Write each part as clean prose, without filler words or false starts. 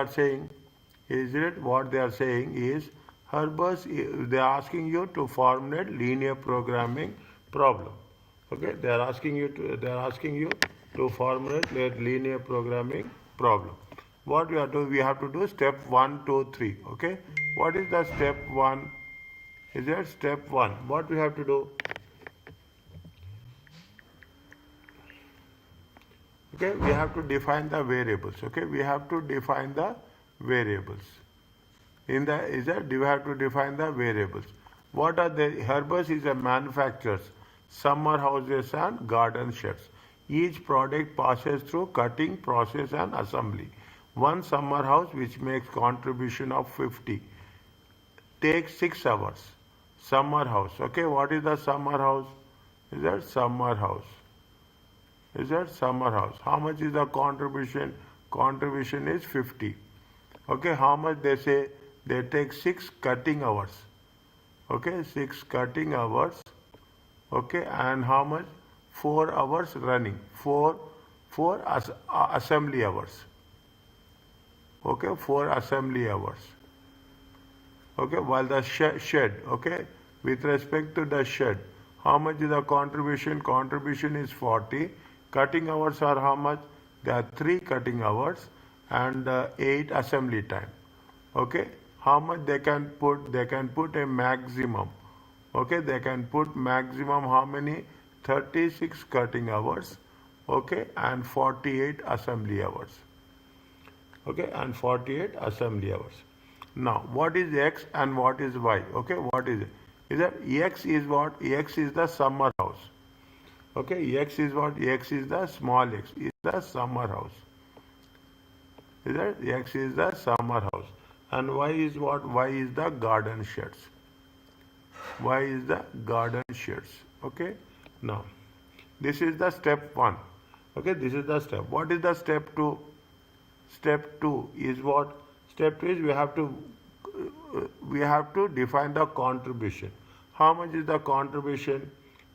are saying? Is it what they are saying is Herbers, they are asking you to formulate linear programming problem. Okay, they are asking you to formulate a linear programming problem. What we are doing, we have to do step 1, 2, 3. Okay, what is the step 1? Is that step 1? What we have to do? Okay, we have to define the variables. Okay, we have to define the variables. In the is that you have to define the variables. What are the Herbers is a manufacturers, summer houses and garden sheds. Each product passes through cutting process and assembly. One summer house which makes contribution of 50 takes 6 hours. Summer house. Okay, what is the summer house? Is that summer house? Is that summer house? How much is the contribution? Contribution is 50. Okay, how much they say? They take 6 cutting hours. Okay, 6 cutting hours. Okay, and how much? 4 hours running. 4 assembly hours. Okay, 4 assembly hours. Okay, while the shed, okay, with respect to the shed, how much is the contribution? Contribution is 40. Cutting hours are how much? There are 3 cutting hours and 8 assembly time. Okay, how much they can put? They can put a maximum. Okay, they can put maximum how many? 36 cutting hours. Okay, and 48 assembly hours. Okay, and 48 assembly hours. Now, what is X and what is Y? Okay, what is it? Is that X is what? X is the summer house. Okay, X is what? X is the small x, is the summer house. Is that X is the summer house. And Y is what? Y is the garden sheds. Y is the garden sheds. Okay, now this is the step 1. Okay, this is the step. What is the step 2? Step 2 is what? Step 2 is we have to define the contribution. How much is the contribution?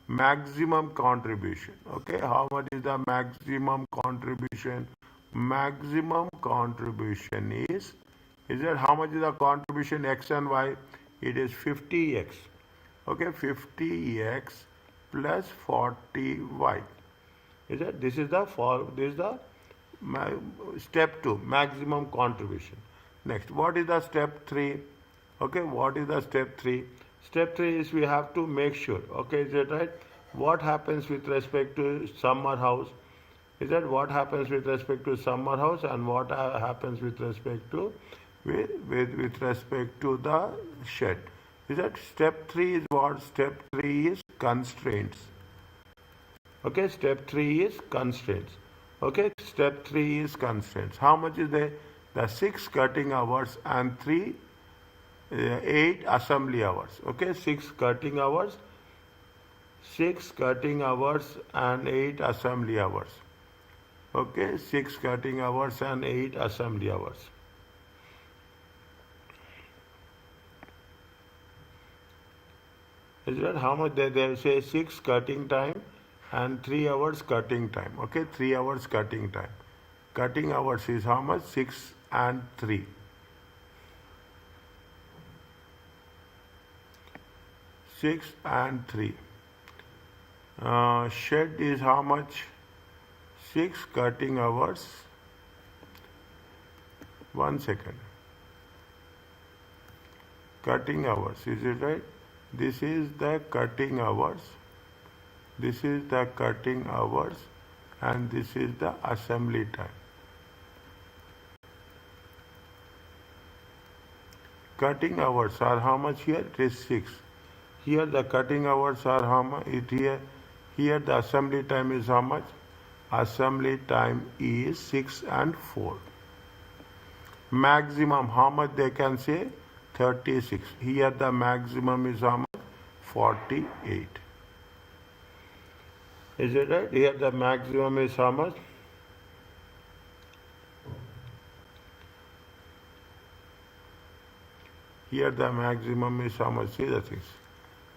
Maximum contribution. Okay, how much is the maximum contribution? Maximum contribution is that how much is the contribution X and Y? It is 50X. Okay, 50X plus 40Y. Is that this is the step 2, maximum contribution. Next, what is the step 3? Okay, what is the step 3? Step 3 is we have to make sure. Okay, is that right? What happens with respect to summer house? Is that what happens with respect to summer house and what happens with respect to with respect to the shed? Is that step 3 is what? Step 3 is constraints. Okay, step 3 is constraints. Okay, step 3 is constraints. How much is there? The 6 cutting hours and 8 assembly hours. Okay, 6 cutting hours and 8 assembly hours. Okay, 6 cutting hours and 8 assembly hours. Is that how much they say? 6 cutting time and 3 hours cutting time. Okay, 3 hours cutting time. Cutting hours is how much? 6 and 3. 6 and 3. Shed is how much? 6 cutting hours. 1 second. Cutting hours, is it right? This is the cutting hours. This is the cutting hours and this is the assembly time. Cutting hours are how much here? It is 6. Here the cutting hours are how much? Here the assembly time is how much? Assembly time is 6 and 4. Maximum, how much they can say? 36. Here the maximum is how much? 48. Is it right? Here the maximum is how much? Here the maximum is how much? See the things.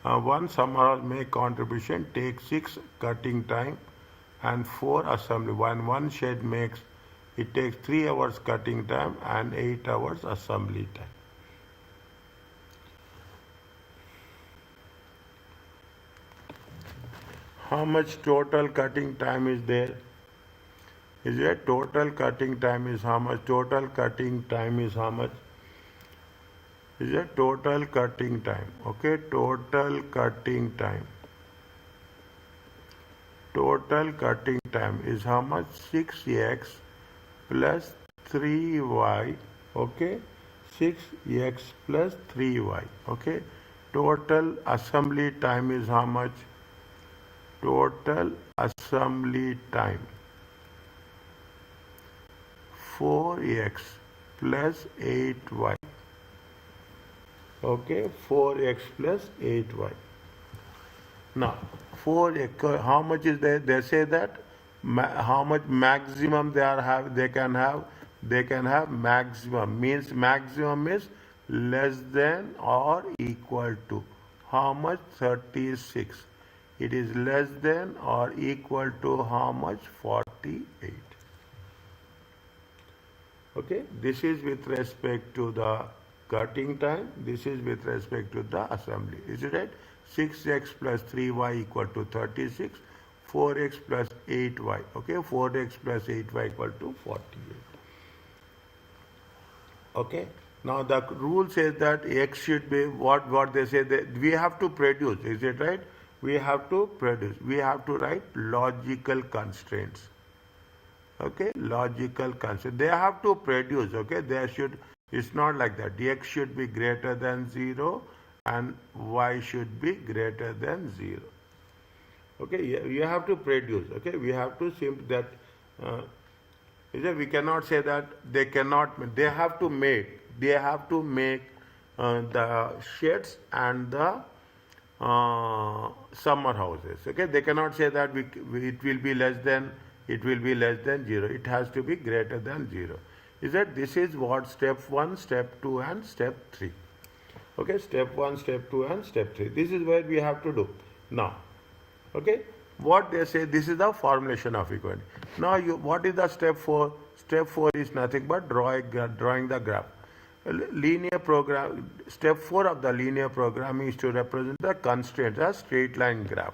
One summer house make contribution, take 6 cutting time and 4 assembly. When one shed makes It takes 3 hours cutting time and 8 hours assembly time. How much total cutting time is there? Is it total cutting time is how much? Total cutting time is how much? Is it total cutting time? Okay, total cutting time. Total cutting time is how much? 6x plus 3y. Okay, 6x plus 3y. Okay, total assembly time is how much? Total assembly time 4x plus 8y. Okay, 4x plus 8y. Now, 4x, how much is there? They say that how much maximum they can have maximum, means maximum is less than or equal to how much? 36. It is less than or equal to how much? 48. Okay, this is with respect to the cutting time. This is with respect to the assembly. Is it right? 6x plus 3y equal to 36. 4x plus 8y. Okay, 4x plus 8y equal to 48. Okay. Now the rule says that x should be what they say that we have to produce. Is it right? We have to produce. We have to write logical constraints. Okay, logical constraints. They have to produce. Okay, it's not like that. X should be greater than 0 and y should be greater than 0. Okay, you have to produce. Okay, we have to that. We cannot say that they cannot. They have to make. They have to make the sheds and the summer houses. Okay, they cannot say that it will be less than 0. It has to be greater than 0. This is what step 1, step 2 and step 3. Okay, step 1, step 2 and step 3. This is where we have to do. Now, okay, what they say, this is the formulation of equality. Now, what is the step 4? Step 4 is nothing but drawing the graph. Linear program, step 4 of the linear program is to represent the constraints as straight line graph.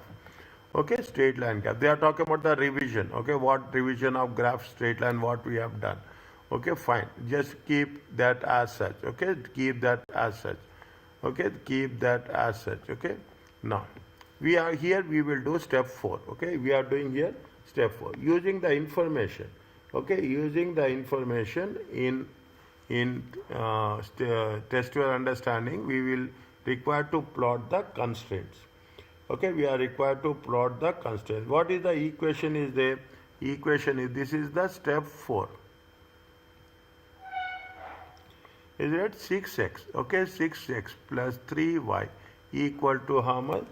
Okay, straight line graph. They are talking about the revision. Okay, what revision of graph straight line, what we have done. Okay, fine. Just keep that as such. Okay, keep that as such. Okay, keep that as such. Okay, now we are here, we will do step 4. Okay, we are doing here step 4 using the information. Okay, using the information in test your understanding, we will require to plot the constraints. Okay, we are required to plot the constraints. What is the equation is there? Equation is, this is the step 4. Is it 6x? Okay, 6x plus 3y equal to how much?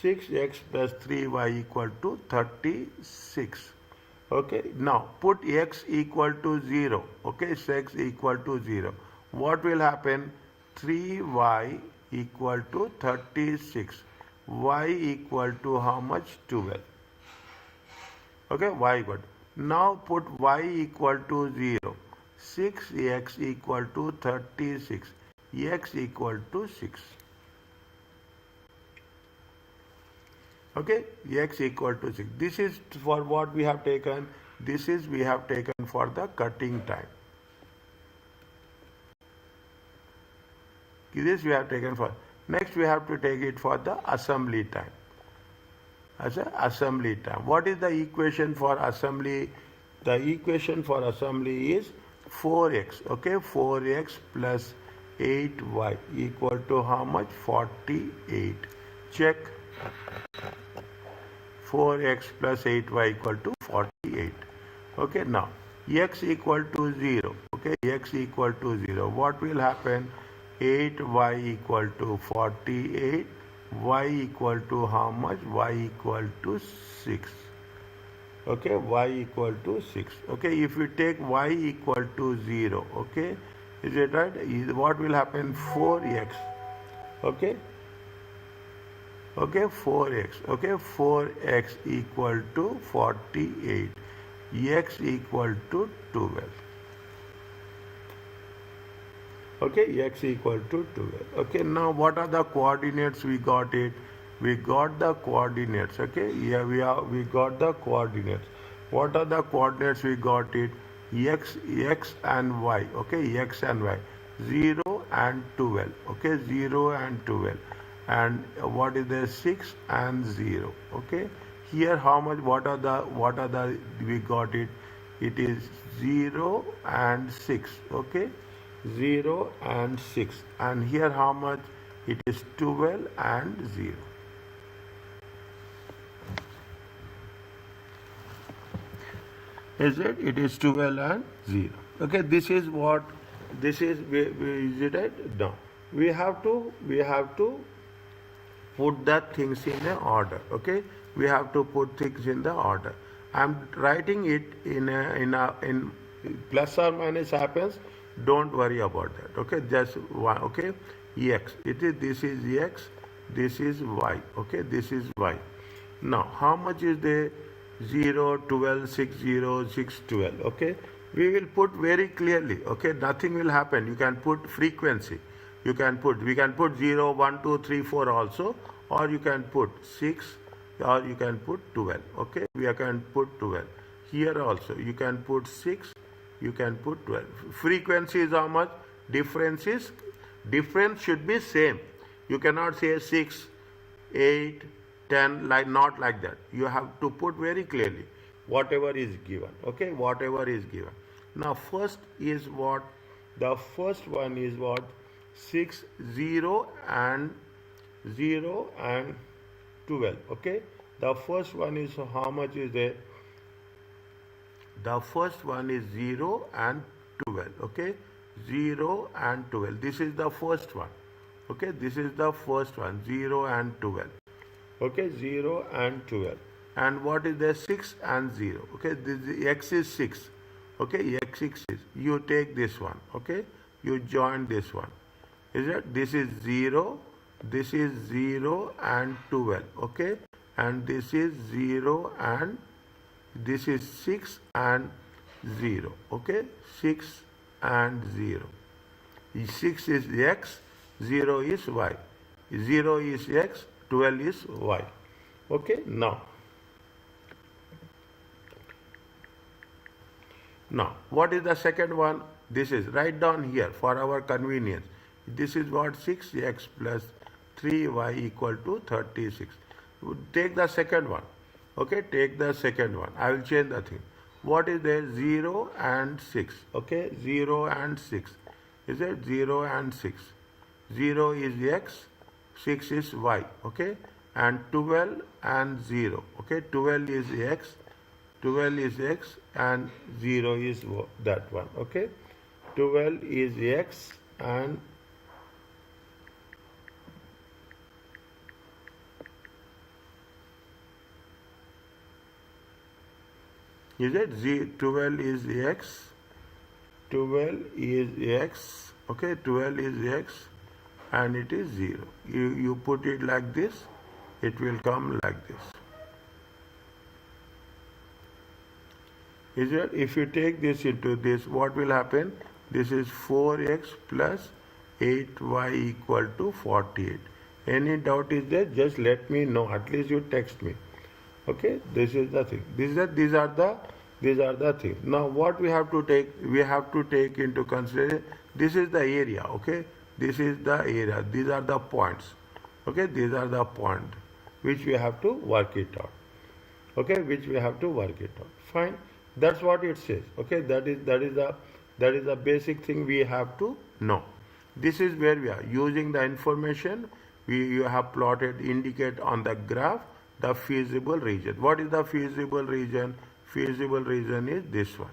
6x plus 3y equal to 36. Okay, now put x equal to 0. Okay, x equal to 0. What will happen? 3y equal to 36. Y equal to how much? 12. Okay, y equal to. Now put y equal to 0. 6x equal to 36. X equal to 6. Okay, x equal to 6. This is for what we have taken. This is we have taken for the cutting time. This we have taken for. Next we have to take it for the assembly time. As a assembly time. What is the equation for assembly? The equation for assembly is 4x. Okay, 4x plus 8y equal to how much? 48. Check. 4x plus 8y equal to 48. Okay, now x equal to 0. Okay, x equal to 0. What will happen? 8y equal to 48. Y equal to how much? Y equal to 6. Okay, y equal to 6. Okay, if we take y equal to 0, okay, is it right? What will happen? 4x. Okay. Okay, 4x. Okay, 4x equal to 48. x equal to 12. Okay, x equal to 12. Okay, now what are the coordinates we got it? We got the coordinates. Okay, yeah, we got the coordinates. What are the coordinates we got it? X and y. Okay, x and y. 0 and 12. Okay, 0 and 12. And what is the 6 and 0? Okay, here how much? What are the we got it? It is 0 and 6. Okay, 0 and 6, and here how much? It is 12 and 0. Is it? It is 12 and 0. Okay, this is what, this is, is it right? No. We have to put the things in a order. Okay, we have to put things in the order. I'm writing it in plus or minus happens. Don't worry about that. Okay, just one. Okay, x. This is x. This is y. Okay, this is y. Now, how much is the 0, 12, 6, 0, 6, 12? Okay, we will put very clearly. Okay, nothing will happen. You can put frequency. We can put 0, 1, 2, 3, 4 also, or you can put 6, or you can put 12. Okay, we can put 12. Here also, you can put 6, you can put 12. Frequency is how much? Difference should be same. You cannot say 6, 8, 10, like, not like that. You have to put very clearly whatever is given. Okay, whatever is given. Now first is what? The first one is what? 6, 0 and 12. Okay, the first one is, how much is there? The first one is 0 and 12. Okay, 0 and 12. This is the first one. Okay, this is the first one, 0 and 12. Okay, 0 and 12. And what is the 6 and 0? Okay, this x is 6. Okay, x 6 is, you take this one. Okay, you join this one. Is it? This is 0, this is 0 and 12. Okay, and this is 0 and this is 6 and 0. Okay, 6 and 0. 6 is x, 0 is y. 0 is x, 12 is y. Okay, now what is the second one? This is, write down here for our convenience. This is what? 6x plus 3y equal to 36. Take the second one. Okay, take the second one. I will change the thing. What is there? 0 and 6. Okay, 0 and 6. Is it? 0 and 6. 0 is x, 6 is y. Okay, and 12 and 0. Okay, 12 is x, 12 is x, and 0 is that one. Okay, 12 is x, and is it? 12 is x, 12 is x. Okay, 12 is x, and it is 0. You put it like this, it will come like this. Is it? If you take this into this, what will happen? This is 4x plus 8y equal to 48. Any doubt is there? Just let me know. At least you text me. Okay, this is the thing. These are the things. Now what we have to take? We have to take into consideration, this is the area. Okay, this is the area. These are the points. Okay, these are the points which we have to work it out. Okay, which we have to work it out. Fine. That's what it says. Okay, that is the basic thing we have to know. This is where we are using the information you have plotted, indicate on the graph the feasible region. What is the feasible region? Feasible region is this one.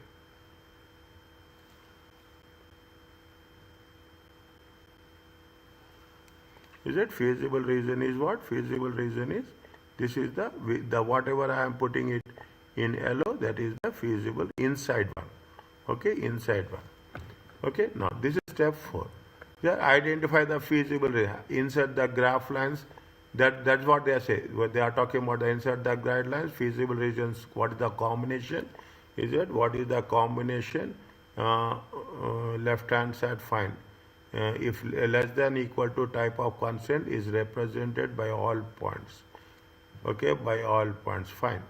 Is it? Feasible region is what? Feasible region is, this is the whatever I am putting it in yellow, that is the feasible inside one. Okay, inside one. Okay, now this is step 4. Yeah, identify the feasible region. Insert the graph lines. That's what they say. What they are talking about, the insert the guidelines, feasible regions. What is the combination? Is it? What is the combination? Left hand side find. If less than equal to type of constant is represented by all points. Okay, by all points. Fine.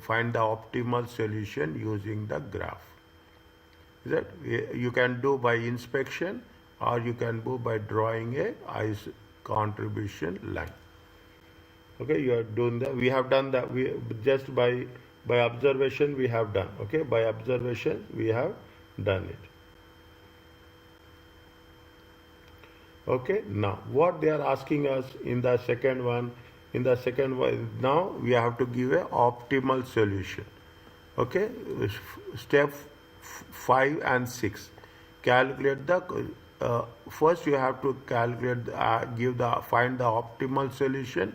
Find the optimal solution using the graph. Is that you can do by inspection or you can do by drawing a ice contribution line. Okay, you are doing that. We have done that. We just by observation we have done. Okay, by observation we have done it. Okay, now what they are asking us in the second one, now we have to give a optimal solution. Okay, step 5 and 6. Calculate the first you have to calculate find the optimal solution,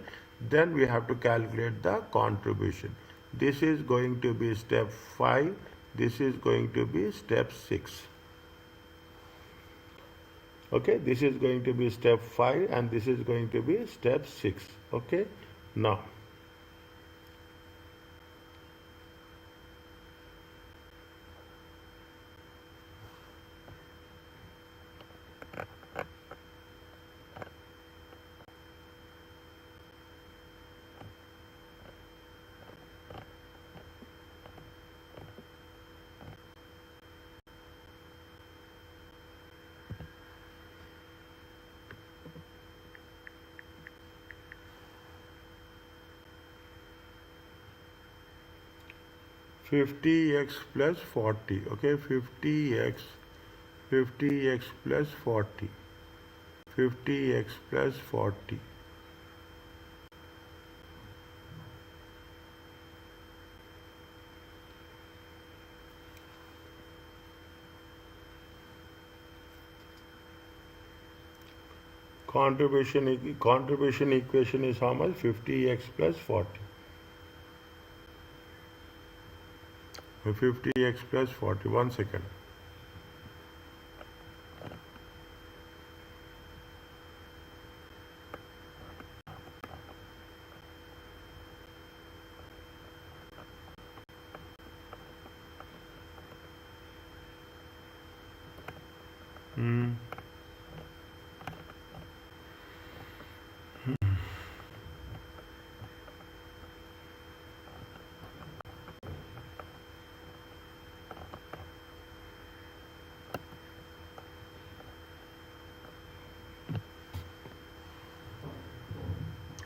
then we have to calculate the contribution. This is going to be step 5, this is going to be step 6. Okay, this is going to be step 5 and this is going to be step 6. Okay, now fifty x plus 40. Okay, 50x plus 40. 50x plus 40. Contribution equation is how much? 50x plus 40. 50x plus 40. 1 second.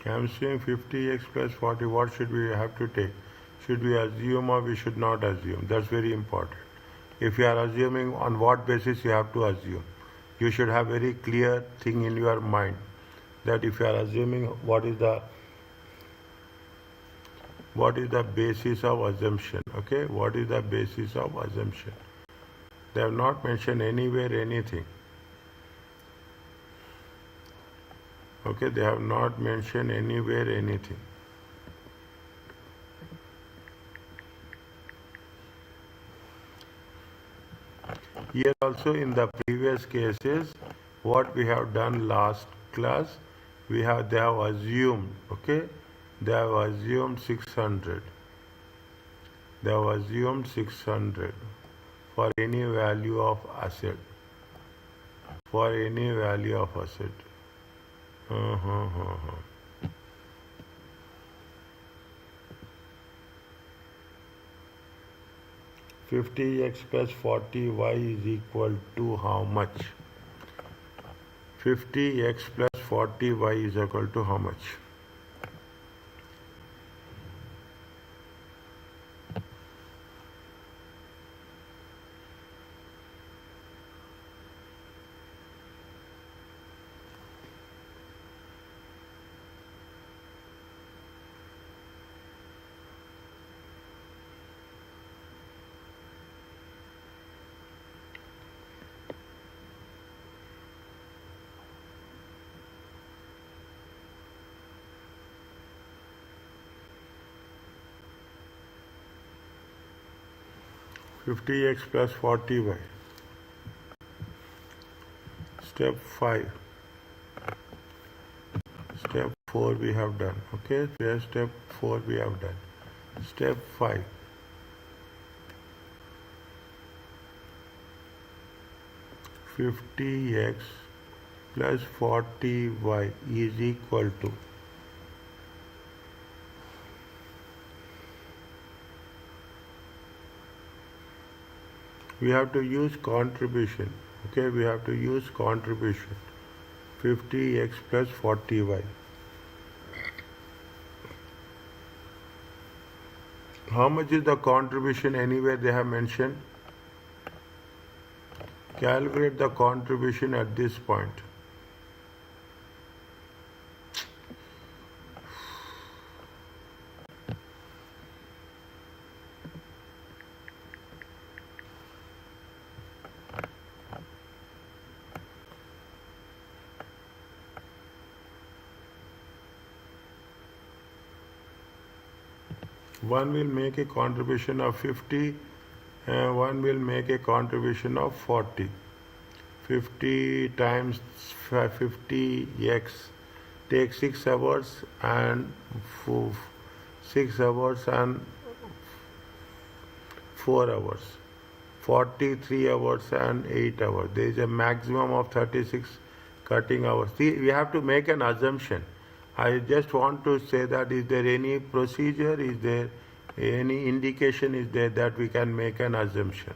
I'm saying 50x plus 40, what should we have to take? Should we assume or we should not assume? That's very important. If you are assuming, on what basis you have to assume? You should have very clear thing in your mind that if you are assuming, what is the basis of assumption? Okay, what is the basis of assumption? They have not mentioned anywhere anything. Okay, they have not mentioned anywhere anything. Here also in the previous cases, what we have done last class, they have assumed, okay, they have assumed 600. They have assumed 600 for any value of asset. For any value of asset. 50x plus 40y is equal to how much? 50x plus 40y is equal to how much? Fifty x plus 40y. Step 5. Step 4 we have done. Okay, step 4 we have done. Step 5. 50x plus 40y is equal to, we have to use contribution. Okay, we have to use contribution. 50x plus 40y. How much is the contribution anywhere they have mentioned? Calculate the contribution at this point. One will make a contribution of 50, one will make a contribution of 40. 50 times 50x takes 6 hours and 6 hours and 4 hours. 43 hours and 8 hours. There is a maximum of 36 cutting hours. See, we have to make an assumption. I just want to say that is there any procedure, is there any indication is there that we can make an assumptions.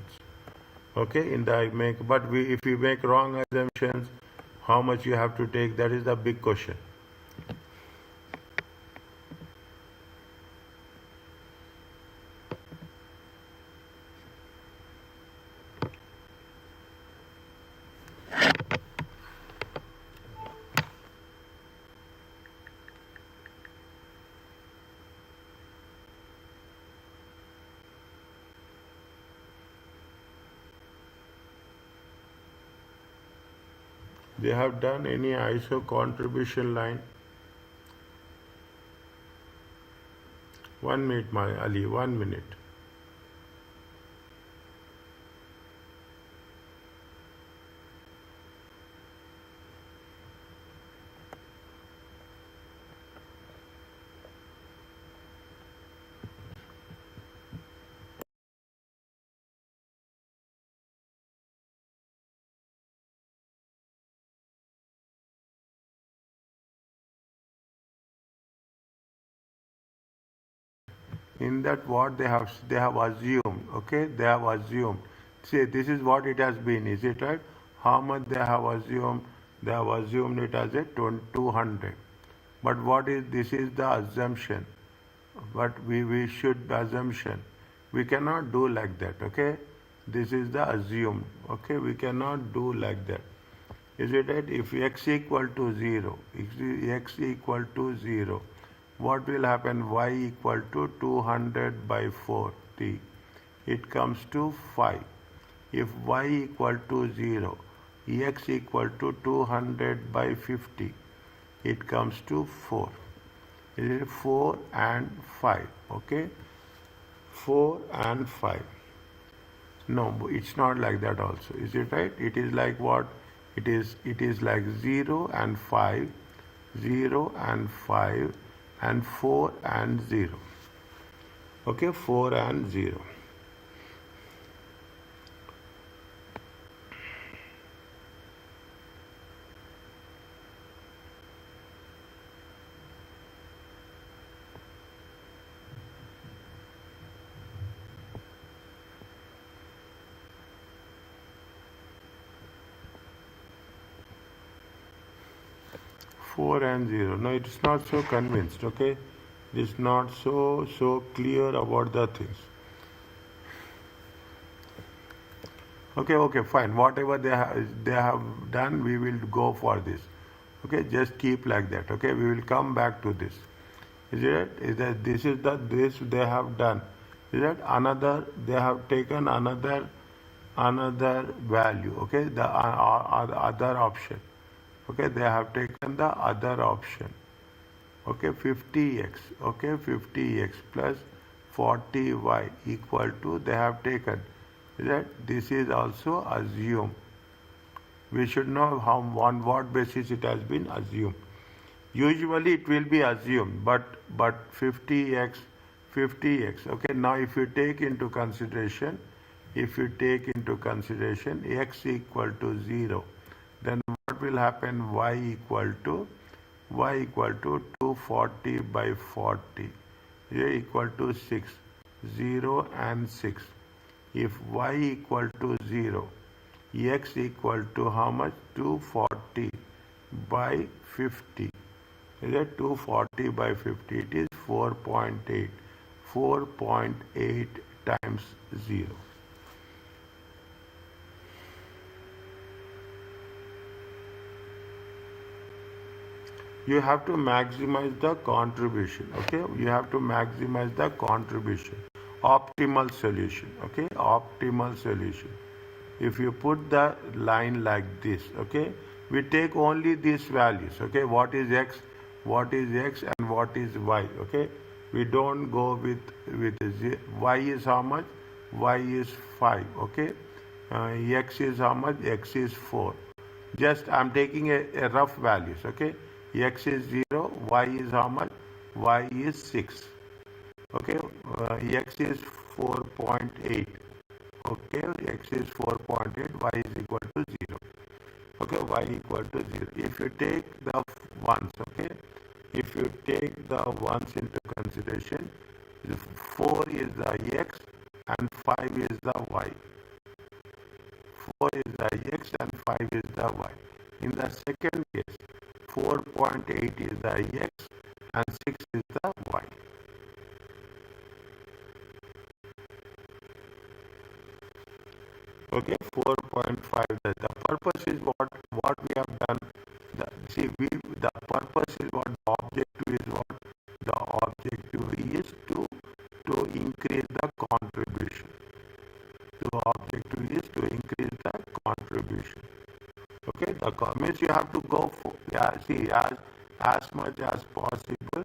Okay, if you make wrong assumptions, how much you have to take, that is the big question. They have done any ISO contribution line? 1 minute, my Ali, 1 minute. In that what they have assumed, okay, they have assumed, see, this is what it has been, is it right? How much they have assumed? They have assumed it as a 200. But what is, this is the assumption, but we should assumption, we cannot do like that, okay? This is the assumed, okay? We cannot do like that. Is it right? If x equal to 0, if x equal to 0, what will happen? Y equal to 200 by 40. It comes to 5. If y equal to 0, x equal to 200 by 50. It comes to 4. It is 4 and 5. Okay? 4 and 5. No, it's not like that also. Is it right? It is like what? It is like 0 and 5, 0 and 5, and 4 and 0. Okay, 4 and 0. Four and 0. No, it is not so convinced, okay? It is not so clear about the things. Okay, fine. Whatever they have done, we will go for this. Okay, just keep like that. Okay, we will come back to this. Is it? Is that this they have done? Is that another? They have taken another value. Okay, the other option. Okay, they have taken the other option. Okay, 50x. Okay, 50x plus 40y equal to, they have taken. That this is also assumed. We should know on what basis it has been assumed. Usually it will be assumed, but 50x. Okay, now if you take into consideration, if you take into consideration x equal to 0, then what will happen? Y equal to 240 by 40, a equal to 6, 0 and 6. If y equal to 0, x equal to how much? 240 by 50. Is it 240 by 50? It is 4.8. 4.8 times 0. You have to maximize the contribution. Okay, you have to maximize the contribution. Optimal solution. Okay, optimal solution. If you put the line like this, okay, we take only these values. Okay, what is x, and what is y. Okay, we don't go with z. Y is how much? Y is 5. Okay, x is how much? X is 4. Just I'm taking a rough values. Okay, x is 0, y is how much? Y is 6. Okay, x is 4.8. Okay, x is 4.8, y is equal to 0. Okay, y equal to 0. If you take the ones, okay, if you take the ones into consideration, 4 is the x and 5 is the y. 4 is the x and 5 is the y. In the second case, 4.8 is the x and 6 is the y. Okay, 4.5. The purpose is what we have done. The purpose is what, the objective is what? The objective is to increase the contribution. The objective is to increase the contribution. Okay, the means you have to go for, as much as possible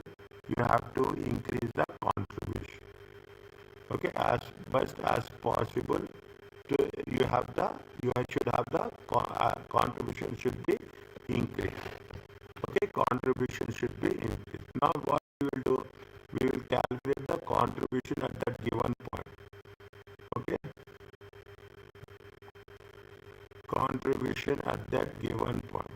you have to increase the contribution. Okay, as best as possible you should have the contribution should be increased. Okay, contribution should be increased. Now what we will do? We will calculate the contribution at that given point. Okay, contribution at that given point.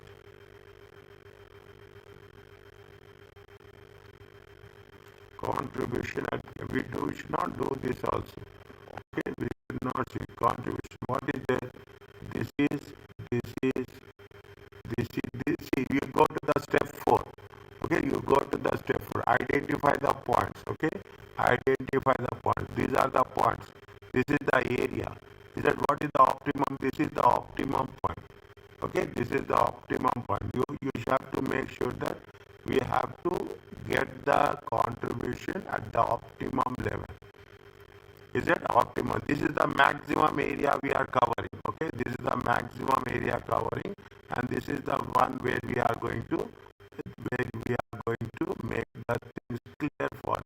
Contribution at we should not do this also. Okay, we should not see contribution. What is there? This is this is this is this. See, you go to the step 4. Okay, you go to the step 4. Identify the points. Okay, identify the points. These are the points. This is the area. Is that what is the optimum? This is the optimum point. Okay, this is the optimum point. You have to make sure that we have to get the contribution at the optimum level. Is it optimal? This is the maximum area we are covering. Okay, this is the maximum area covering, and this is the one where we are going to make the things clear for us.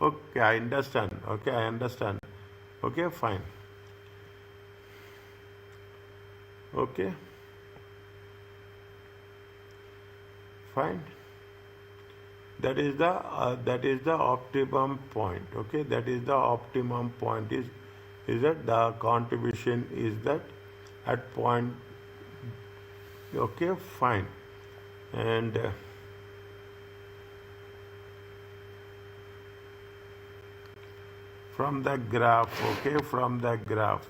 Okay, I understand. Okay, I understand. Okay, fine. Okay, fine. That is the optimum point. Okay, that is the optimum point. Is that the contribution is that at point. Okay, fine. And from the graph. Okay, from the graph,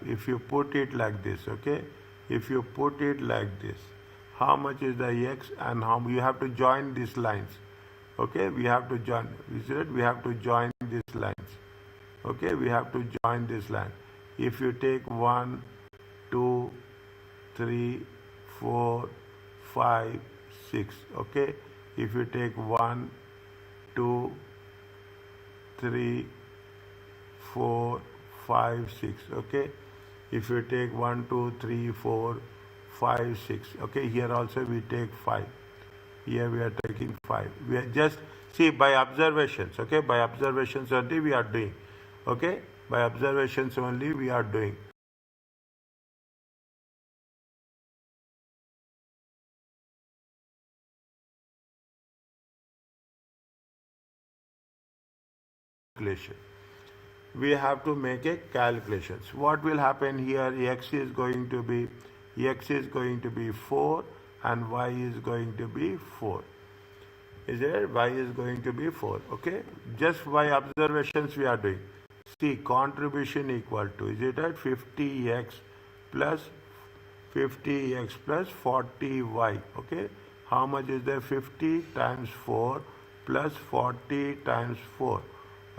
if you put it like this. Okay, if you put it like this, how much is the x and how you have to join these lines. Okay, we have to join. We have to join these lines. Okay, we have to join this line. If you take 1, 2, 3, 4, 5, 6. Okay, if you take 1, 2, 3, 4, 5, 6. Okay, if you take 1, 2, 3, 4, 5, 6. Okay, here also we take 5. Here we are taking 5. We are just see by observations. Okay, by observations only we are doing. Okay, by observations only we are doing. calculation. We have to make a calculation. What will happen here? X is going to be 4 and y is going to be 4. Is it? Y is going to be 4. Okay. Just by observations we are doing. See, contribution equal to, is it right? 50x plus 40y. Okay. How much is there? 50 times 4 plus 40 times 4.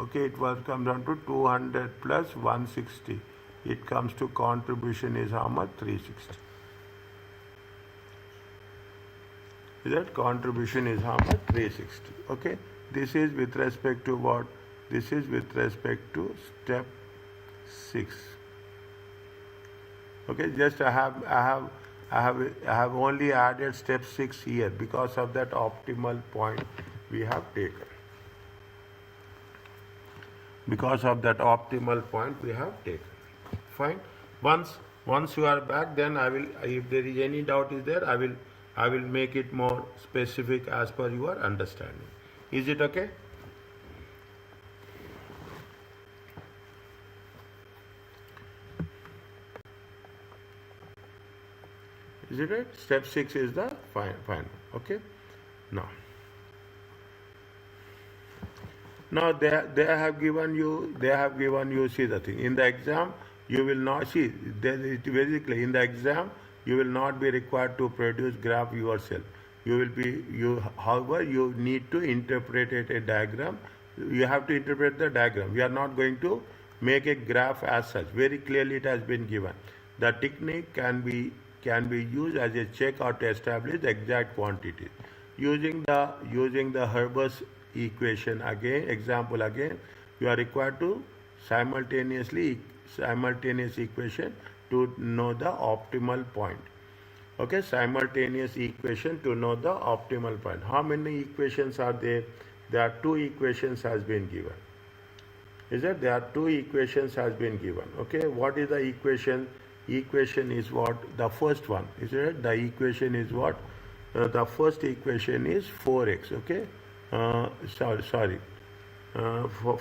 Okay, it will come down to 200 plus 160. It comes to contribution is how much? 360. Is that contribution is how much? 360. Okay, this is with respect to what? This is with respect to step 6. Okay, just I have only added step 6 here because of that optimal point we have taken. Because of that optimal point we have taken. Fine. Once you are back, then I will, if there is any doubt is there, I will make it more specific as per your understanding. Is it okay? Is it right? Step 6 is the final. Okay. Now they have given you, see the thing. In the exam, you will not see, it very clear. In the exam, you will not be required to produce graph yourself. However, you need to interpret a diagram. You have to interpret the diagram. We are not going to make a graph as such. Very clearly it has been given. The technique can be used as a check or to establish the exact quantity. Using the Herbert's equation example again, you are required to simultaneous equation to know the optimal point. Okay, simultaneous equation to know the optimal point. How many equations are there? There are 2 equations has been given. Is that there are 2 equations has been given. Okay, what is the equation? Equation is what? The first one. Is it? The equation is what? The first equation is 4x. Okay.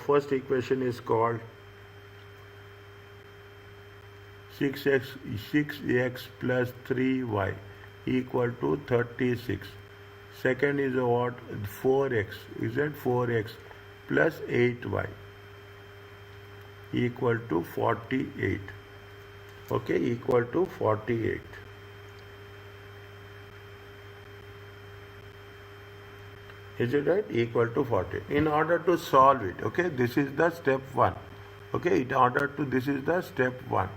First equation is called 6x plus 3y equal to 36. Second is what? 4x. Is that 4x plus 8y equal to 48. Okay, equal to 48. Is it right? Equal to 40. In order to solve it, okay, this is the step 1. Okay, this is the step 1.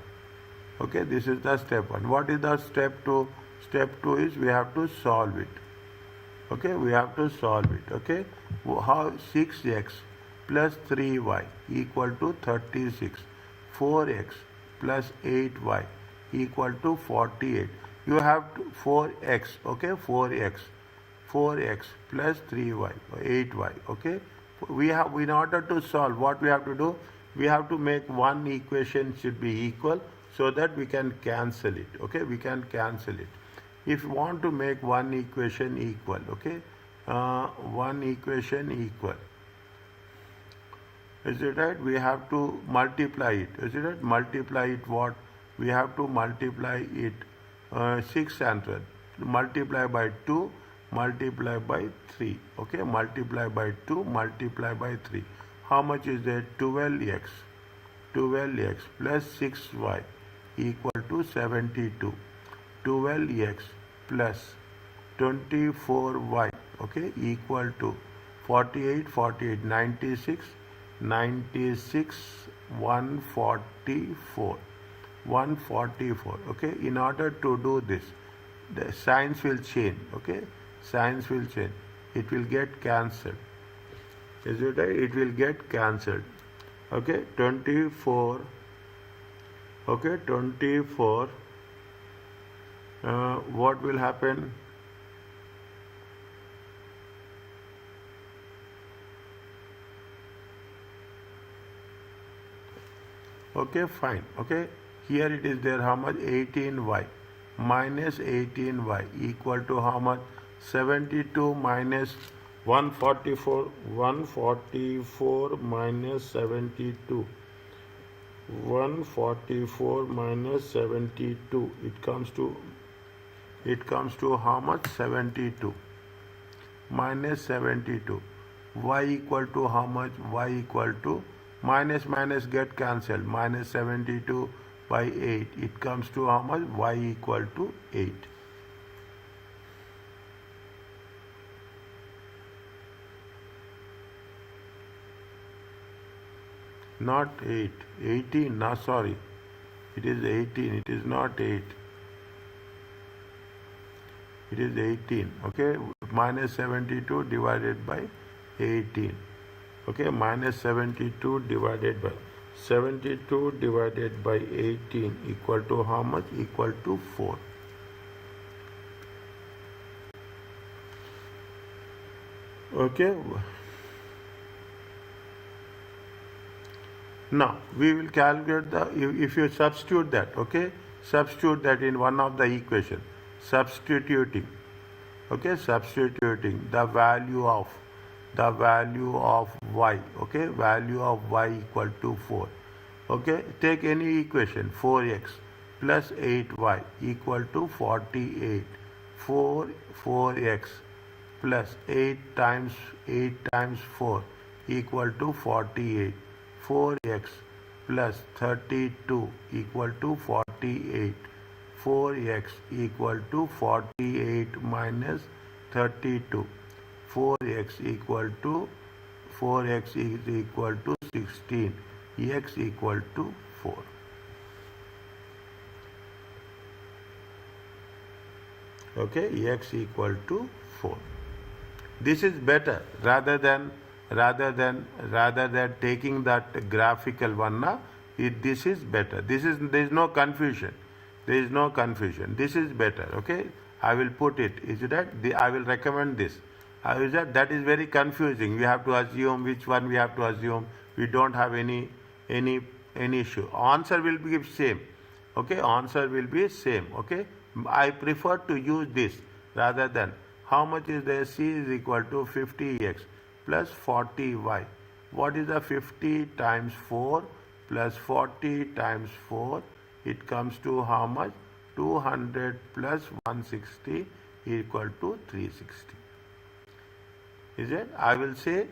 Okay, this is the step 1. What is the step 2? Step 2 is we have to solve it. Okay, we have to solve it. Okay, how? 6x plus 3y equal to 36. 4x plus 8y equal to 48. You have to 4x. Okay, 4x plus 3y, 8y. Okay, we have, in order to solve, what we have to do? We have to make one equation should be equal so that we can cancel it. Okay, we can cancel it. If you want to make one equation equal, okay, one equation equal, is it right? We have to multiply it. Is it right? Multiply it what? We have to multiply it 600. Multiply by 2. Multiply by 3. Okay, multiply by 2, multiply by 3. How much is there? 12x. 12x plus 6y equal to 72. 12x plus 24y, okay, equal to 48, 96, 144. 144. Okay, in order to do this, the signs will change. Okay, signs will change. It will get cancelled. Is it right? It will get cancelled. Okay, 24. Okay, 24. What will happen? Okay, fine. Okay, here it is there. How much? 18y minus 18y equal to how much? 72 minus 144 minus 72. 144 minus 72. It comes to how much? 72 minus 72. Y equal to how much? Y equal to minus minus get cancelled. Minus 72 by 8. It comes to how much? Y equal to 8. Not 8. 18. No, sorry. It is 18. It is not 8. It is 18. Okay. Minus 72 divided by 18. Okay. Minus 72 divided by 18 equal to how much? Equal to 4. Okay. Now we will calculate if you substitute that, okay, substitute that in one of the equation, substituting the value of y, okay, value of y equal to 4, okay, take any equation, 4x plus 8y equal to 48, 4x plus 8 times 4 equal to 48. 4x plus 32 equal to 48. 4x equal to 48 minus 32. 4x is equal to 16. X equal to 4. Okay, x equal to 4. This is better rather than taking that graphical one. This is better. There is no confusion. This is better. Okay, I will put it. Is that I will recommend this. That is very confusing. We have to assume which one we have to assume. We don't have any issue. Answer will be same. Okay, answer will be same. Okay, I prefer to use this rather than how much is there? C is equal to 50x plus 40y. What is the 50 times 4 plus 40 times 4? It comes to how much? 200 plus 160 equal to 360. Is it? I will say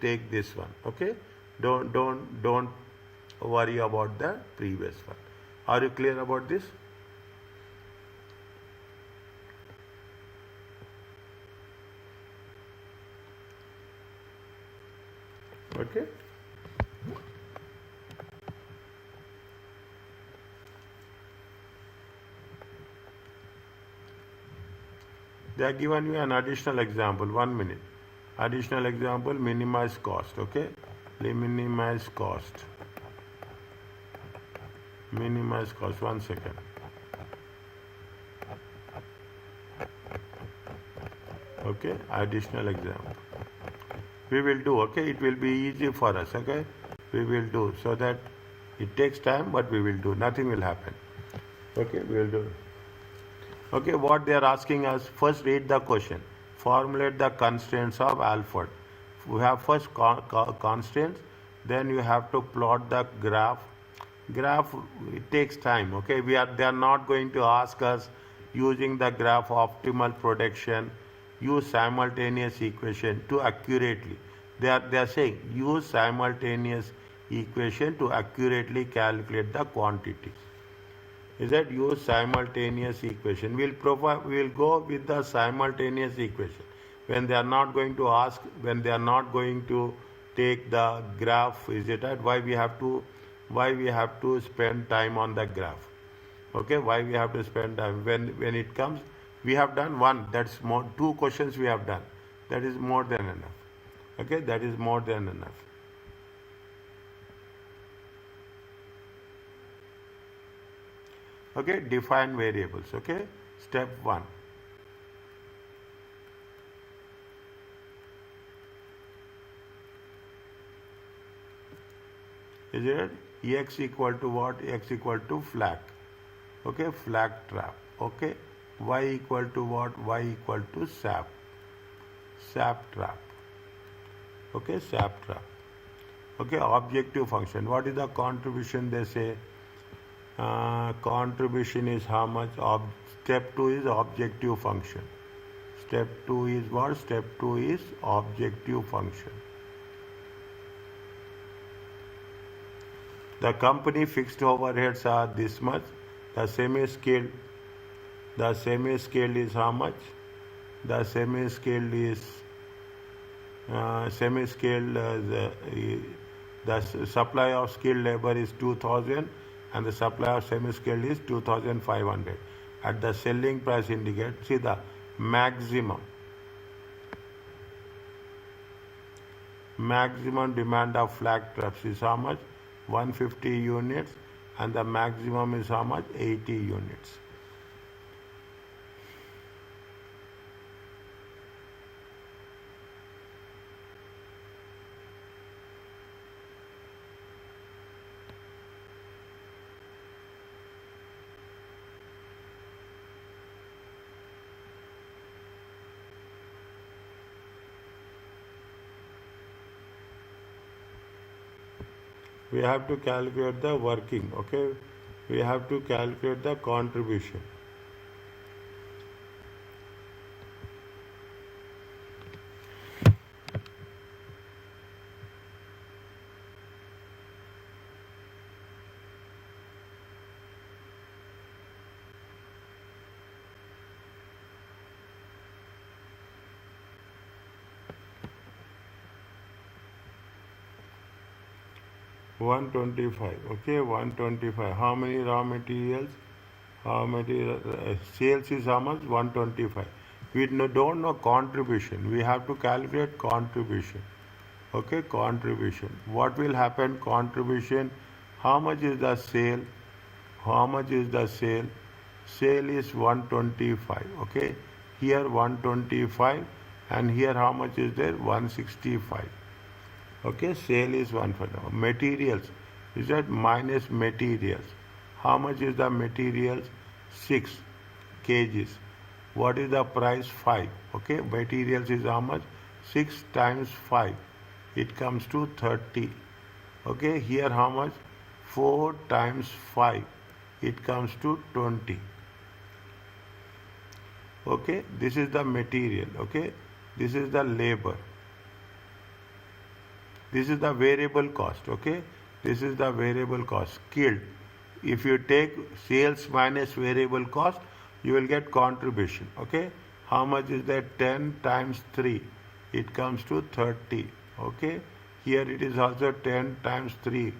take this one. Okay. Don't worry about the previous one. Are you clear about this? Okay. They are given you an additional example. 1 minute. Additional example, minimize cost. Okay. Minimize cost. Minimize cost. 1 second. Okay. Additional example. We will do, okay, it will be easy for us, okay, we will do, so that it takes time, but we will do, nothing will happen, okay, we will do. Okay, what they are asking us, first read the question, formulate the constraints of Alford. We have first constraints, then you have to plot the graph. It takes time, okay, they are not going to ask us using the graph optimal protection, use simultaneous equation to accurately. They are saying use simultaneous equation to accurately calculate the quantities. Is that use simultaneous equation? We'll go with the simultaneous equation. When they are not going to ask, when they are not going to take the graph, is it right? Why we have to spend time on the graph? Okay, why we have to spend time? When it comes, we have done one, that's more, 2 questions we have done. That is more than enough. Okay, that is more than enough. Okay, define variables. Okay, step 1. Is it x equal to what? X equal to flag. Okay, flag trap. Okay. Y equal to what? Y equal to sap. sap trap. Okay, sap trap. Okay, objective function. What is the contribution they say? Contribution is how much? Step 2 is objective function. Step 2 is what? Step 2 is objective function. The company fixed overheads are this much. The semi-scale is how much? The semi-scale is the supply of skilled labor is 2000 and the supply of semi-skilled is 2500. At the selling price indicate, see the maximum demand of flag traps is how much? 150 units, and the maximum is how much? 80 units. We have to calculate the working, okay? We have to calculate the contribution. Okay, 125. How many raw materials? How many sales is how much? 125. We don't know contribution. We have to calculate contribution. Okay, contribution. What will happen? Contribution. How much is the sale? How much is the sale? Sale is 125. Okay, here 125, and here how much is there? 165. Okay, sale is 150. Materials, is that minus materials? How much is the materials? 6 kgs. What is the price? 5. Okay, materials is how much? 6 times 5. It comes to 30. Okay, here how much? 4 times 5. It comes to 20. Okay, this is the material. Okay, this is the labor. This is the variable cost, okay? This is the variable cost, skilled. If you take sales minus variable cost, you will get contribution, okay? How much is that? 10 times 3. It comes to 30, okay? Here it is also 10 times 3.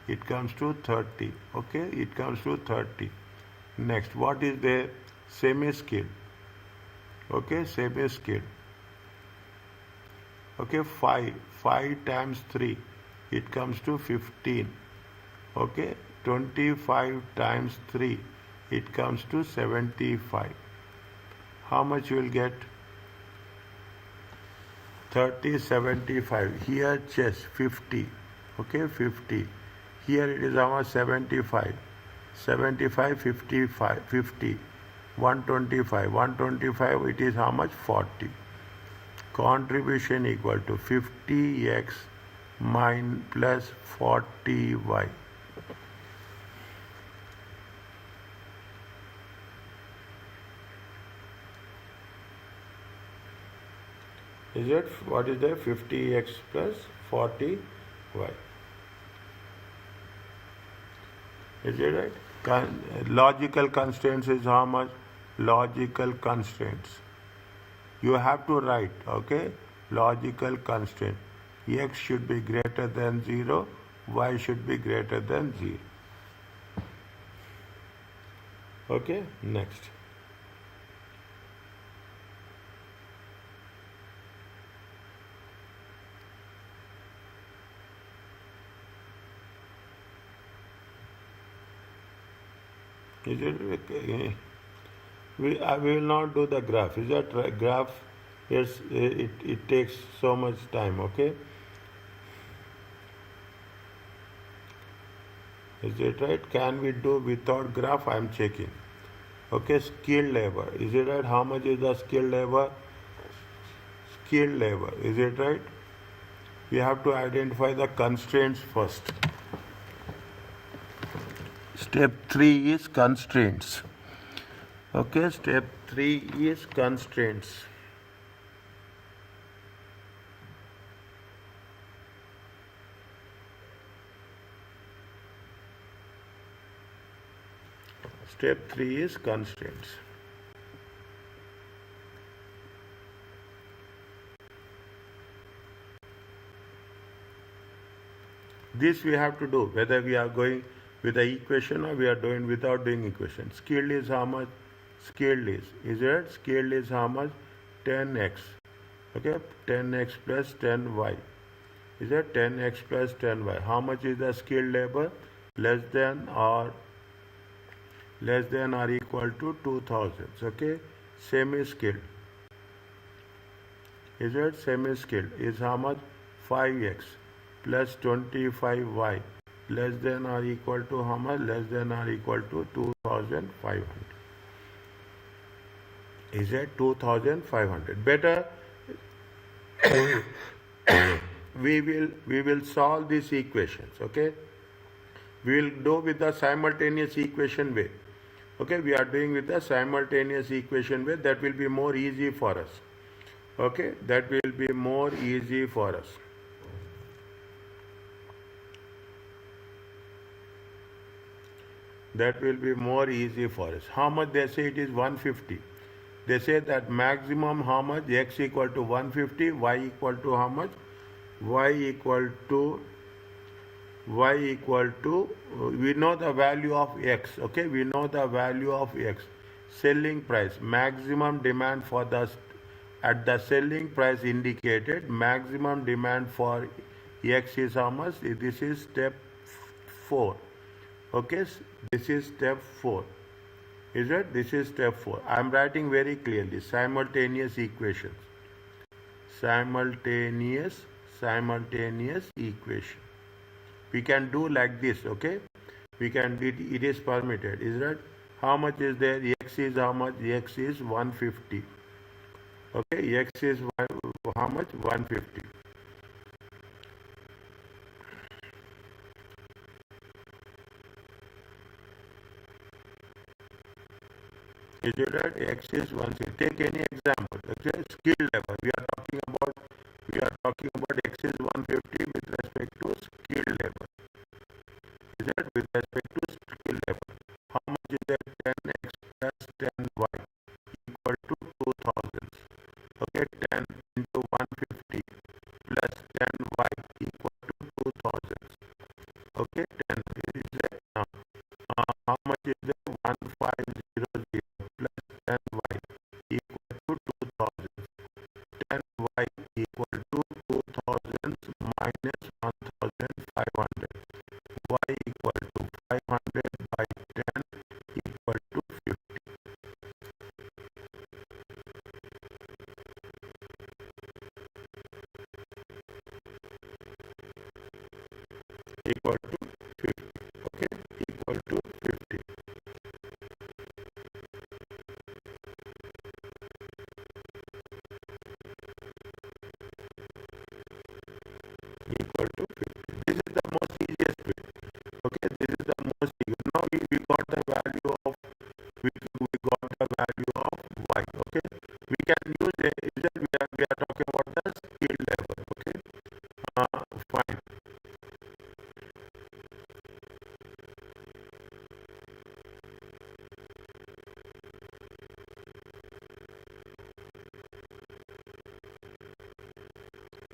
It comes to 30, okay? It comes to 30. Next, what is there? Semi-skilled, okay? Semi-skilled. Okay, 5 times 3, it comes to 15. Okay, 25 times 3, it comes to 75. How much you will get? 30, 75. Here chess, 50. Okay, 50. Here it is how much? 75. 75, 55, 50. 125. 125, it is how much? 40. Contribution equal to 50x plus 40y. Is it? What is there? 50x plus 40y. Is it right? Logical constraints is how much? Logical constraints. You have to write, okay? Logical constraint. X should be greater than 0, y should be greater than 0. Okay, next. Is it? We will not do the graph. Is that right? Graph? Yes, it takes so much time, okay? Is it right? Can we do without graph? I am checking. Okay, skilled labor. Is it right? How much is the skilled labor? skilled labor. Is it right? We have to identify the constraints first. Step 3 is constraints. Okay, step 3 is constraints. Step 3 is constraints. This we have to do whether we are going with the equation or we are doing without doing equation. Skilled is how much? Skilled is it? Skilled is how much? 10x. Okay, 10x plus 10y. Is it 10x plus 10y? How much is the skilled labor? Less than or equal to 2000. Okay, semi-skilled. Is it semi-skilled? Is how much? 5x plus 25y less than or equal to how much? Less than or equal to 2500. Is it 2500? Better we will solve these equations. Okay, we will do with the simultaneous equation way. Okay, we are doing with the simultaneous equation way. That will be more easy for us. Okay, that will be more easy for us. That will be more easy for us. How much? They say it is 150. They say that maximum how much? X equal to 150, y equal to how much? Y equal to, we know the value of X, okay? We know the value of X. Selling price, maximum demand for the, at the selling price indicated, maximum demand for X is how much? This is step 4. Okay, this is step 4. Is it? This is step 4. I am writing very clearly. Simultaneous equations. Simultaneous equation. We can do like this, okay? We can, it is permitted. Is that? How much is there? X is how much? X is 150. Okay, X is how much? 150. Is it right? X is 150. Take any example. Okay, skilled labor. We are talking about X is 150 with respect to skilled labor. Is that with respect to skilled labor? How much is that? 10x plus 10y equal to 2000. Okay, 10 into 150 plus 10y equal to 2000. Okay, 10 is that now. How much is that? 1500 plus 10y equal to 2000. 10y equal to 2000 minus 1500. Y equal to 500 by 10 equal to 50. Equal to 50. Okay, equal to 50. Equal to 50. This is the most easiest way. Okay, this is the most easiest. Now we got the value of we got the value of y. Okay, we can use a, is that we are talking about the skilled labor. Okay, fine.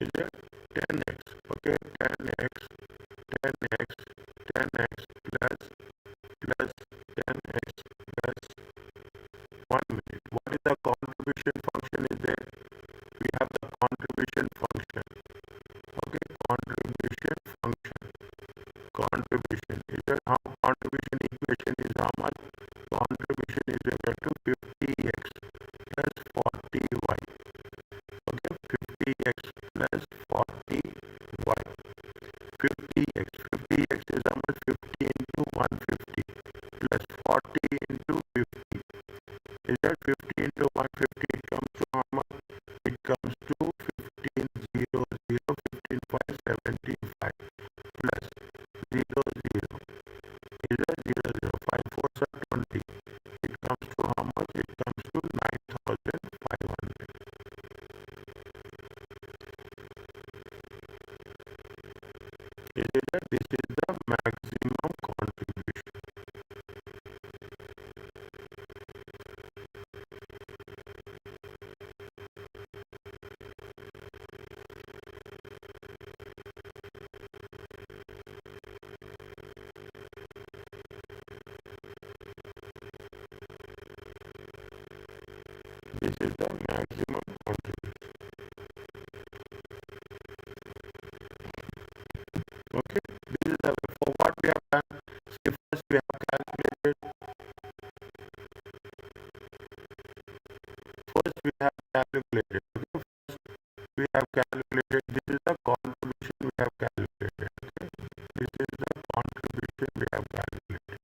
Is that 10x? Okay, 10x 10x plus 10x plus 1 minute. What is the contribution function is there? We have the contribution function. Okay, contribution function. Contribution is that how contribution equation is how much? Contribution is equal to 50x plus 40y. Okay, 50x plus 40y. 50x is how much? 50 into 150 plus 40 into 50. Is that 50 into 150? It comes to how much? It comes to Is it that this is the maximum contribution? This is the maximum contribution. Okay, this is the for what we have done. See, first we have calculated. First we have calculated. Okay? We have calculated. This is the contribution we have calculated. Okay? This is the contribution we have calculated.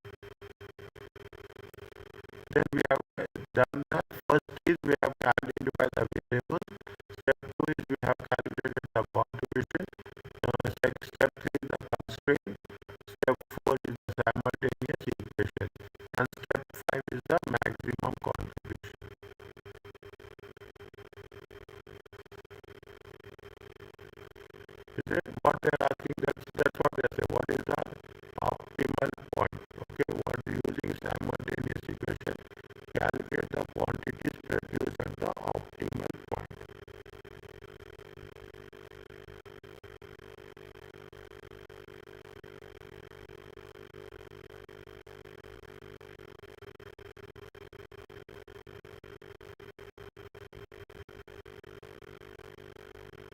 Then we have done the first is we have identified the variable. Step 2 is we have calculated the contribution. Step 3 is the constraint. Step 4 is the simultaneous equation. And step 5 is the maximum contribution. Is it what they are asking? That's what they say. What is the optimal point? Okay, what using simultaneous equation? Calculate the quantities produced at the optimal point.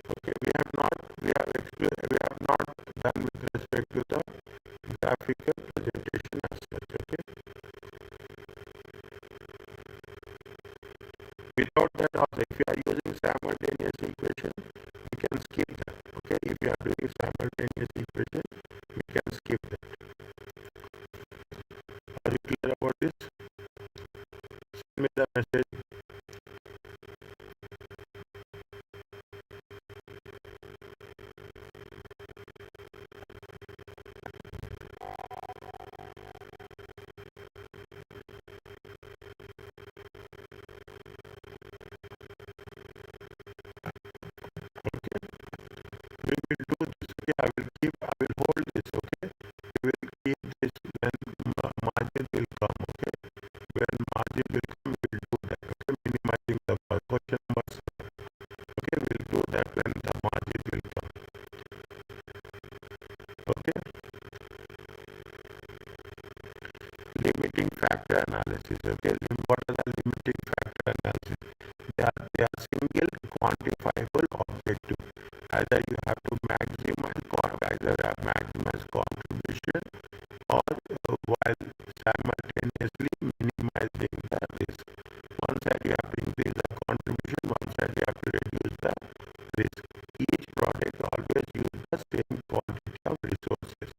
Okay, we have not done with respect to the graphical presentation as such. Okay, without that also, if you are using simultaneous equation, we can skip that. Okay, if you are doing simultaneous equation, we can skip that. Are you clear about this? Send me the message. We will do this. Okay, I will hold this. Okay, we will keep this when margin will come. Okay, when margin will come, we will do that. Okay, minimizing the question number 7. Okay, we will do that when the margin will come. Okay, limiting factor analysis. Okay, what are the limiting factor analysis? They are single quantifiable objective. Either you have to maximize contribution or while simultaneously minimizing the risk. One side you have to increase the contribution, one side you have to reduce the risk. Each product always use the same quantity of resources.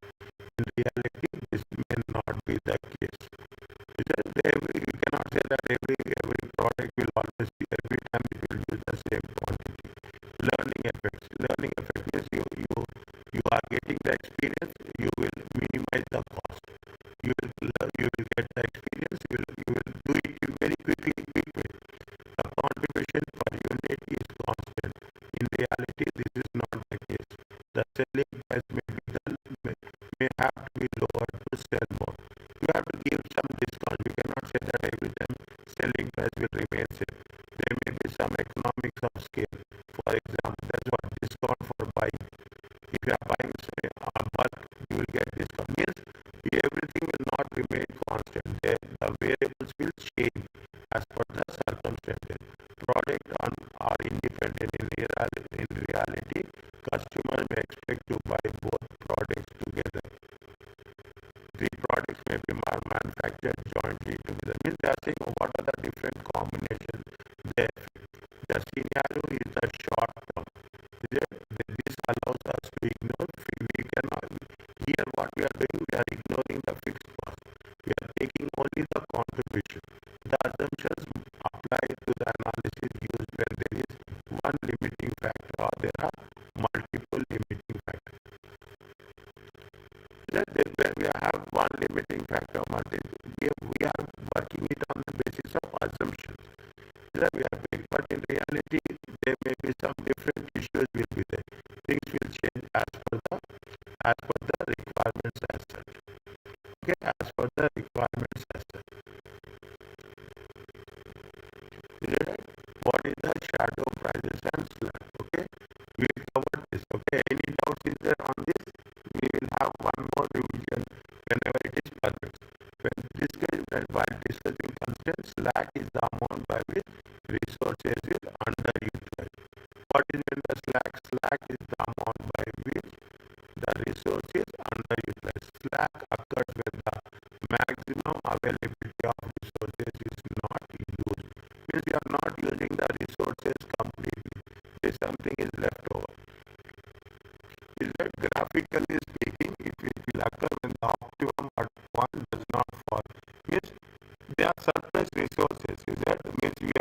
In reality, this may not be the case. You cannot say that every product will always be every time it will use the same quantity. Learning effects. Learning effect means you are getting the experience, you will minimize the cost. You will get the experience, you will do it very quick way. The contribution per unit is constant. In reality, this is not the case. The selling price may have to be lower to sell more. You have to give some discount. You cannot say that every time selling price will remain same. There may be some economics of scale. For example, that's what discount for buying. If you are buying a bulk, you will get discount. Means everything will not remain constant. The variables will change as per the circumstances. Products are independent. In reality, customers may expect to buy both products together. The products may be manufactured jointly together. Means they are saying what are the different combinations there. The scenario is the short term. This allows us to ignore. We cannot. Here, what we are doing, we are ignoring the fixed cost. We are taking only the contribution. The assumptions apply to the analysis used when there is one limiting factor or there are multiple limiting factors. When we have one limiting factor, we are working it on the basis of assumptions. We are big, but in reality, there may be some different issues will be there. Things will change as per the as per the requirements as such. Okay, as per the requirements as such. What is the shadow prices and slack? Okay, we will cover this. Okay, any doubts is there on this? We will have one more revision whenever it is permitted. While discussing constraints, slack is the amount by which resources is underutilized. What is in the slack? Slack is the amount by which the resource is underutilized. Slack occurs when the maximum availability of resources is not used. Means you are not using the resources completely. If something is left over. Is that graphically speaking, it will occur when the optimum at one does not fall. Means there are surplus resources. Is that means we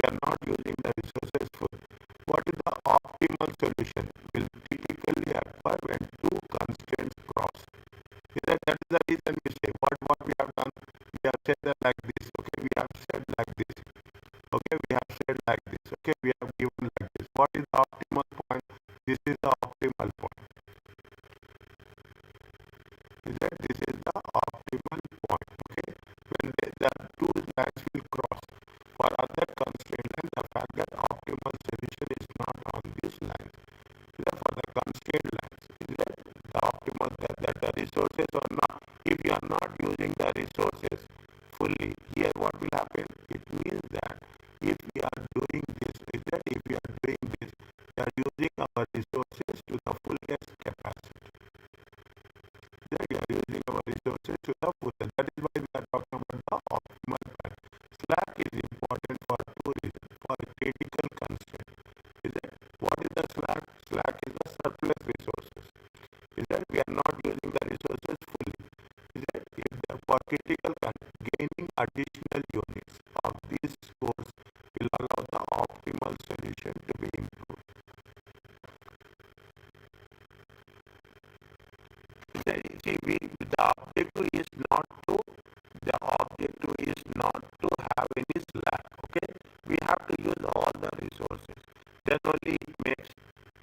are not using the resources fully. What is the optimal solution? Will typically occur when two constraints cross. That is the reason we say what we have done. We have said that like this. Okay, we have said like this. Okay, we have said like this. Okay, we have given like this. What is the optimal point? This is the optimal point. Is that this is the optimal point? Okay, when the two lines will cross. For other constraint line, the fact that optimal solution is not on this line. For the constraint lines, is that the optimal that the resources are not. If you are not using the resources fully, here what will happen? It means that if we are doing this, is that if we are doing this, we are using our resources to the fullest capacity. That we are using our resources to the fullest. That is why we are talking about the optimal plan. Slack is important for two reasons. For critical constraint, is that what is the slack? Slack is the surplus resources. Is that we are not using the resources fully. Is that if for critical gaining additional units of these scores will allow the optimal solution to be improved. See, the objective is not to have any slack. Okay, we have to use all the resources. Then only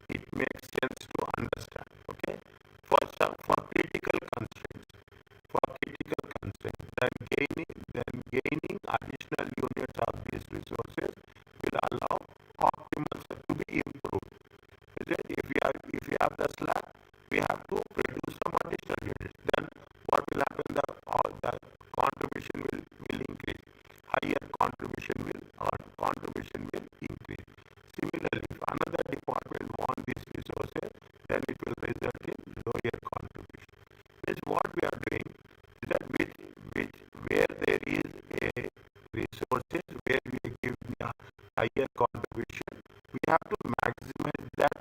it makes sense to understand. Okay, for critical constraints, then gaining additional units of these resources will allow optimal to be improved. If we have the slack, we have to produce some additional units. Then what will happen? The contribution will increase. Higher contribution will increase. Similarly, if another department wants these resources, then it will result in lower contribution. Means what we are doing is that where there is a resources where we give a higher contribution, we have to maximize that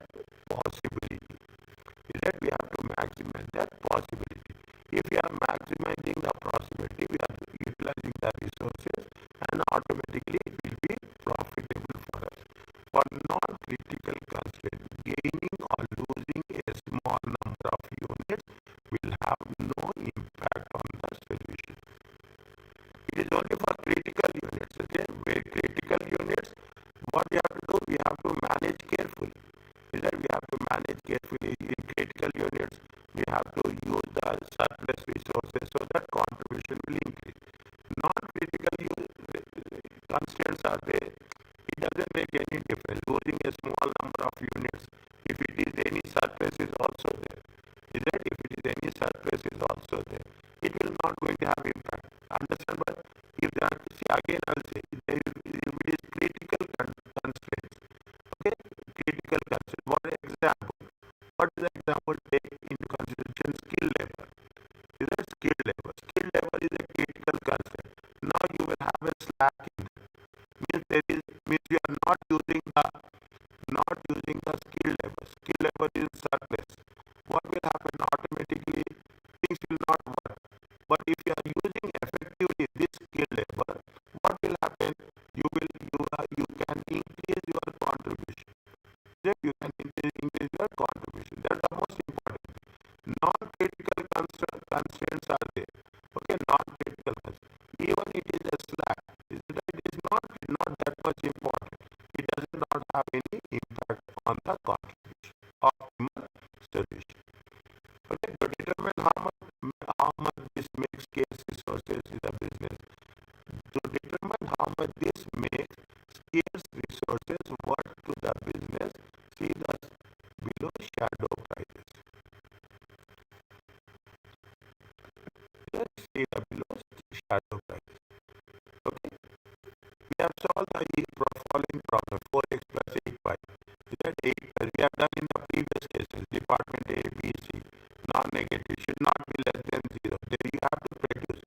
possibility. Is that we have to maximize that possibility. If we are maximizing the possibility, we are utilizing the resources, and automatically it will be profitable for us. For non-critical constraint, gaining or losing a small number of units will have no impact on the solution. It is only for critical units. Okay, where critical units, what we have to do, we have to manage carefully. Is that we have to manage carefully in critical units. We have to use the surplus resources so that contribution will increase. Non-critical constraints are there. It doesn't make any difference. Losing a small number of units, if it is any surplus is also there. Is that if it is any surplus is also there, it will not going to have impact. Understand? But if there, see again I will say, if it is critical constraints, okay, critical constraint. What example? What is the example? Take into consideration skill labor. Is that skill labor? Skill labor is a critical constraint. Now you will have a slack in it. Means you are not using the skill labor. Skill labor is surplus. What will happen? Automatically things will not work. But if you are using effectively this skill labor, what will happen? You can increase your contribution. That you can increase your contribution. That's the most important thing. Non-critical constraints are there. Okay, non-critical constraints. Even it is a slack. It is not that much important. It does not have any impact on the contribution. Optimal solution. Okay. following problem 4x plus 8y. Is that 8 as we have done in the previous cases? Department A, B, C, non-negative should not be less than 0. Then you have to produce.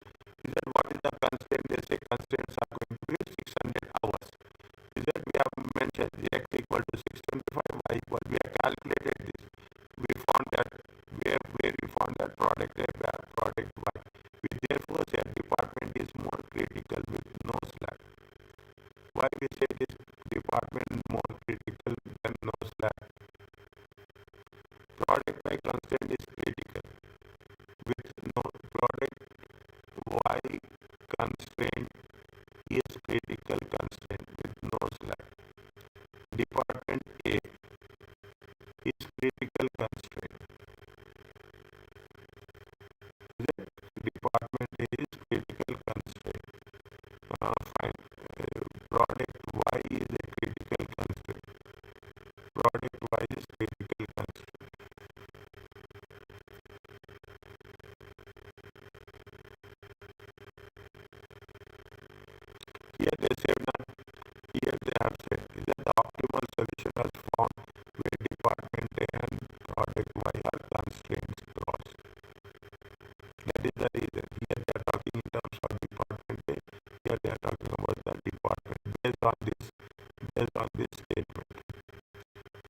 Is that what is the constraint? They say constraints are going to be 600 hours. Is that we have mentioned x equal to 625, y equal. We have calculated this. We found that where we found that product A, product Y. We therefore say department is more critical with no slack. Why we say this department more critical than no slack? Product Y constraint is critical with no product Y constraint is critical constraint with no slack. Department A is critical constraint. Department A is critical constraint. Fine. Product Y is a critical constraint. Product Y is critical constraint. Here they said that here they have said that the optimal solution was found where department A and product Y are constraints cross. That is the reason. Here they are talking in terms of department A. Here they are talking about the department based on this statement.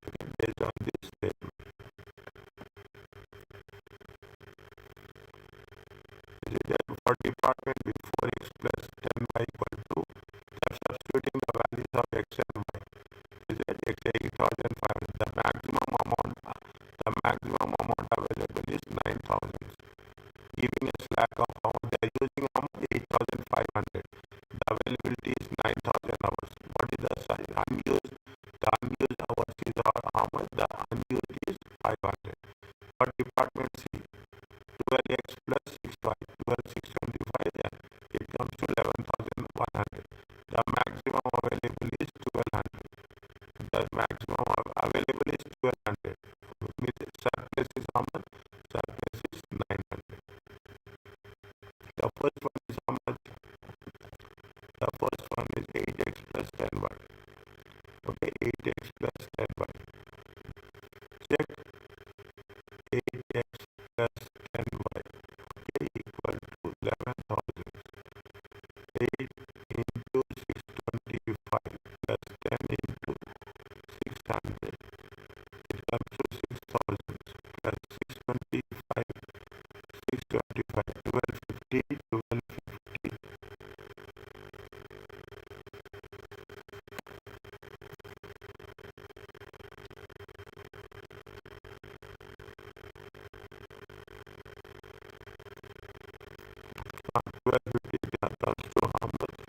Okay, based on this statement. Is it that for department with 4x plus 10y equal to, they are substituting the values of x and y. Is it x 8,500? The maximum amount available is 9,000. Giving a slack of how much they are using, how much 8,500. The availability is 9,000 hours. What is the size? Unused? The unused hours is how much? The unused is 500. For department C, 12x plus 6y, 12,625, and it comes to 11,100. The maximum available is 1,200. The maximum available is 1,200. Means surplus is how much? Surplus is 900. The first one is how much? The first one is 8x plus 10y. Okay, 8x plus 10y. Check 8x plus 10y. Okay, equal to 11,000. 8 into 625 plus 10 into 600. It comes to 6,000 plus 625, 1250, 1250. That comes to how much?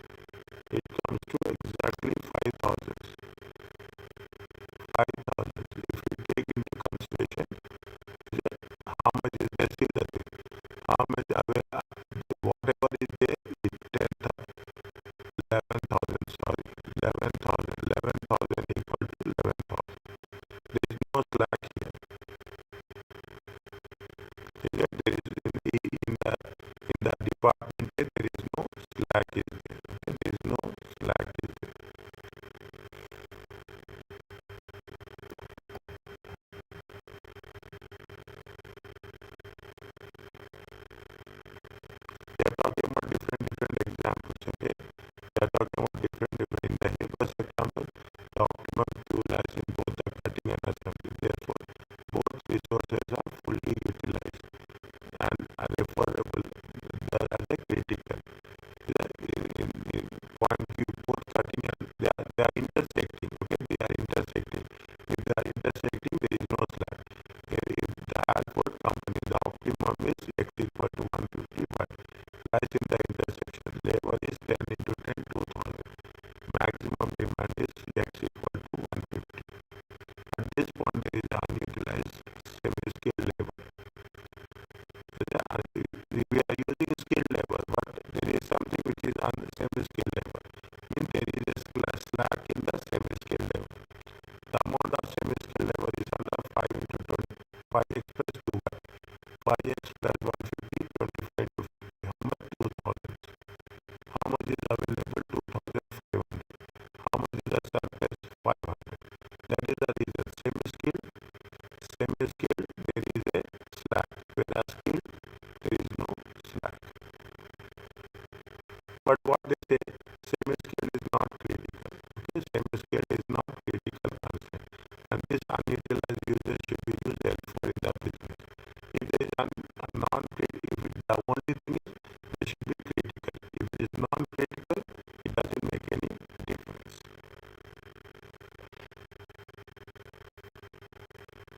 It comes to exactly 5,000. 5,000. If you take into consideration how much is there, still the thing. How much whatever is there is 11,000, sorry. 11,000 equal to 11,000. There is no slack here. There is in the department there is no slack is there. There is no slack is there. They are talking about different examples. Okay, they are talking about different. In the helpers example, the optimum fuel lies in both the cutting and assembly. Therefore, both resources are fully utilized and are referable as a critical. In point view, both cutting and they are intersecting. Okay, they are intersecting. If they are intersecting, there is no slack. If the output company, the optimum is x equal to 150, but lies in the intersection. Labor is 10 into 10, 2,000. Maximum demand is x equal to 150. At this point, there is unutilized semi-skilled labor. We are using skilled labor, but there is something which is semi-skilled labor. Means there is a slack in the semi-skilled labor. The amount of semi-skilled labor is under 5 into 20, 5x plus 2y. 5x plus 150, Semi-skilled, there is a slack. Whereas skilled, there is no slack. But what they say, semi-skilled is not critical. Okay, semi-skilled is not critical person. And this unutilized usage should be used elsewhere in the business. If there is a non-critical, if the only thing is